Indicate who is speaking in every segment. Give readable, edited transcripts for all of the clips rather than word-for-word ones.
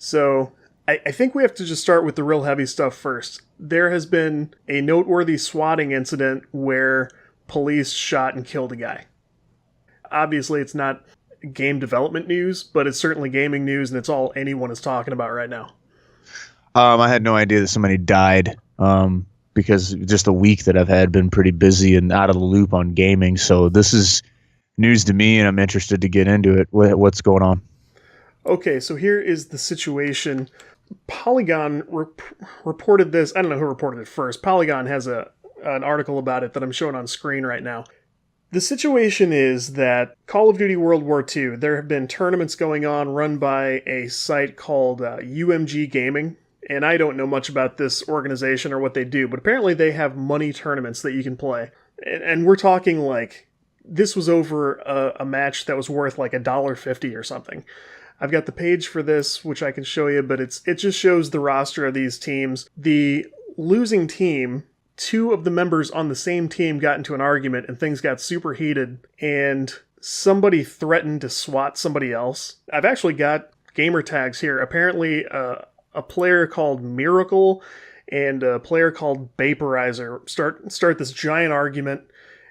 Speaker 1: So I think we have to just start with the real heavy stuff first. There has been a noteworthy swatting incident where police shot and killed a guy. Obviously, it's not game development news, but it's certainly gaming news, and it's all anyone is talking about right now.
Speaker 2: I had no idea that somebody died. Because just the week that I've had been pretty busy and out of the loop on gaming. So this is news to me, and I'm interested to get into it. What's going on?
Speaker 1: Okay, so here is the situation. Polygon reported this. I don't know who reported it first. Polygon has an article about it that I'm showing on screen right now. The situation is that Call of Duty World War II, there have been tournaments going on run by a site called UMG Gaming. And I don't know much about this organization or what they do, but apparently they have money tournaments that you can play. And we're talking like, this was over a match that was worth like $1.50 or something. I've got the page for this, which I can show you, but it just shows the roster of these teams. The losing team, two of the members on the same team got into an argument and things got super heated, and somebody threatened to SWAT somebody else. I've actually got gamer tags here. Apparently, a player called Miracle and a player called Vaporizer start this giant argument,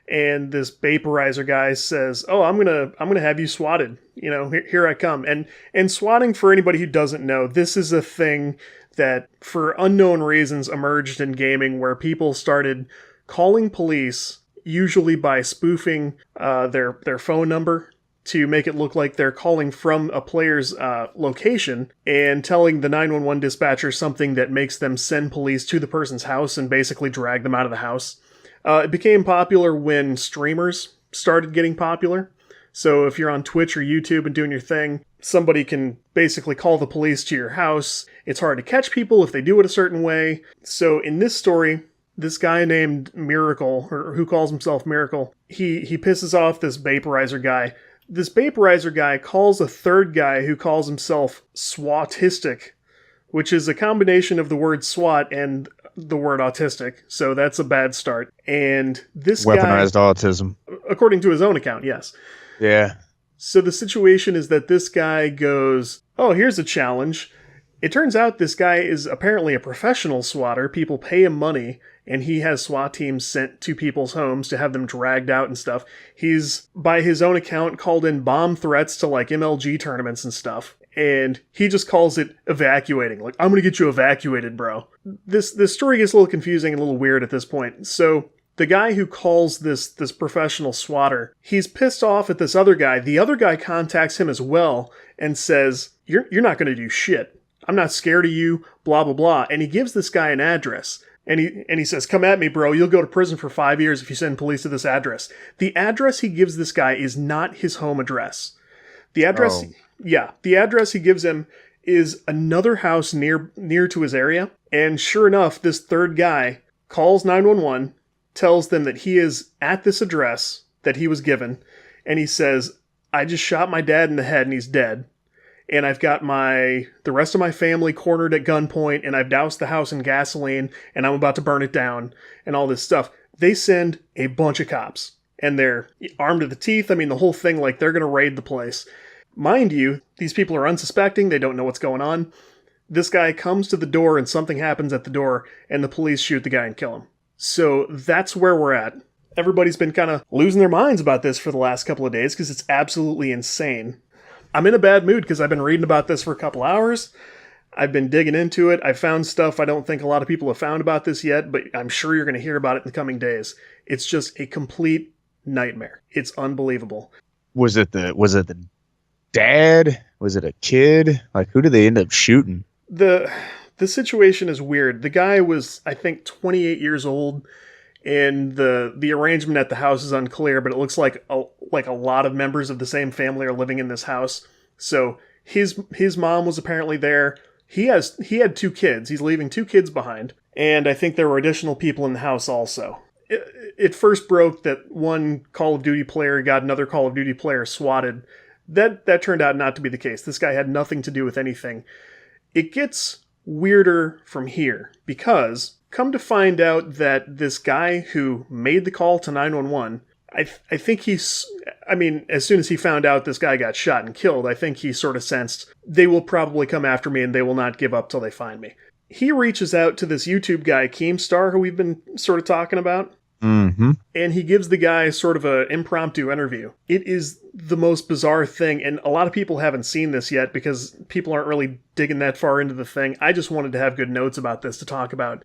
Speaker 1: and this Vaporizer guy says, "Oh, I'm gonna have you swatted. You know, here I come." And swatting, for anybody who doesn't know, this is a thing that, for unknown reasons, emerged in gaming, where people started calling police, usually by spoofing their phone number, to make it look like they're calling from a player's location and telling the 911 dispatcher something that makes them send police to the person's house and basically drag them out of the house. It became popular when streamers started getting popular. So if you're on Twitch or YouTube and doing your thing, somebody can basically call the police to your house. It's hard to catch people if they do it a certain way. So in this story, this guy named Miracle, or who calls himself Miracle, he pisses off this Vaporizer guy. This Vaporizer guy calls a third guy who calls himself Swatistic, which is a combination of the word SWAT and the word autistic. So that's a bad start. And this
Speaker 2: Weaponized
Speaker 1: guy,
Speaker 2: autism.
Speaker 1: according to his own account, yes.
Speaker 2: Yeah.
Speaker 1: So the situation is that this guy goes, "Oh, here's a challenge." It turns out this guy is apparently a professional swatter. People pay him money, and he has SWAT teams sent to people's homes to have them dragged out and stuff. He's, by his own account, called in bomb threats to like MLG tournaments and stuff. And he just calls it evacuating. Like, "I'm gonna get you evacuated, bro." This story gets a little confusing and a little weird at this point. So the guy who calls this professional swatter, he's pissed off at this other guy. The other guy contacts him as well and says, You're not gonna do shit. I'm not scared of you, blah, blah, blah." And he gives this guy an address. And he says, "Come at me, bro. You'll go to prison for 5 years if you send police to this address." The address he gives this guy is not his home address. The address, the address he gives him is another house near to his area. And sure enough, this third guy calls 911, tells them that he is at this address that he was given, and he says, "I just shot my dad in the head and he's dead. And I've got the rest of my family cornered at gunpoint, and I've doused the house in gasoline, and I'm about to burn it down," and all this stuff. They send a bunch of cops, and they're armed to the teeth. I mean, the whole thing, like, they're going to raid the place. Mind you, these people are unsuspecting. They don't know what's going on. This guy comes to the door, and something happens at the door, and the police shoot the guy and kill him. So that's where we're at. Everybody's been kind of losing their minds about this for the last couple of days because it's absolutely insane. I'm in a bad mood because I've been reading about this for a couple hours. I've been digging into it. I found stuff I don't think a lot of people have found about this yet, but I'm sure you're going to hear about it in the coming days. It's just a complete nightmare. It's unbelievable.
Speaker 2: Was it the dad? Was it a kid? Like, who did they end up shooting?
Speaker 1: The situation is weird. The guy was, I think, 28 years old, and the arrangement at the house is unclear, but it looks like a lot of members of the same family are living in this house. So his mom was apparently there. He had 2 kids. He's leaving 2 kids behind, and I think there were additional people in the house also. It first broke that one Call of Duty player got another Call of Duty player swatted. That turned out not to be the case. This guy had nothing to do with anything. It gets weirder from here, because come to find out that this guy who made the call to 911 I think I mean, as soon as he found out this guy got shot and killed, I think he sort of sensed they will probably come after me and they will not give up till they find me. He reaches out to this YouTube guy, Keemstar, who we've been sort of talking about.
Speaker 2: Mm-hmm.
Speaker 1: And he gives the guy sort of an impromptu interview. It is the most bizarre thing, and a lot of people haven't seen this yet because people aren't really digging that far into the thing. I just wanted to have good notes about this to talk about.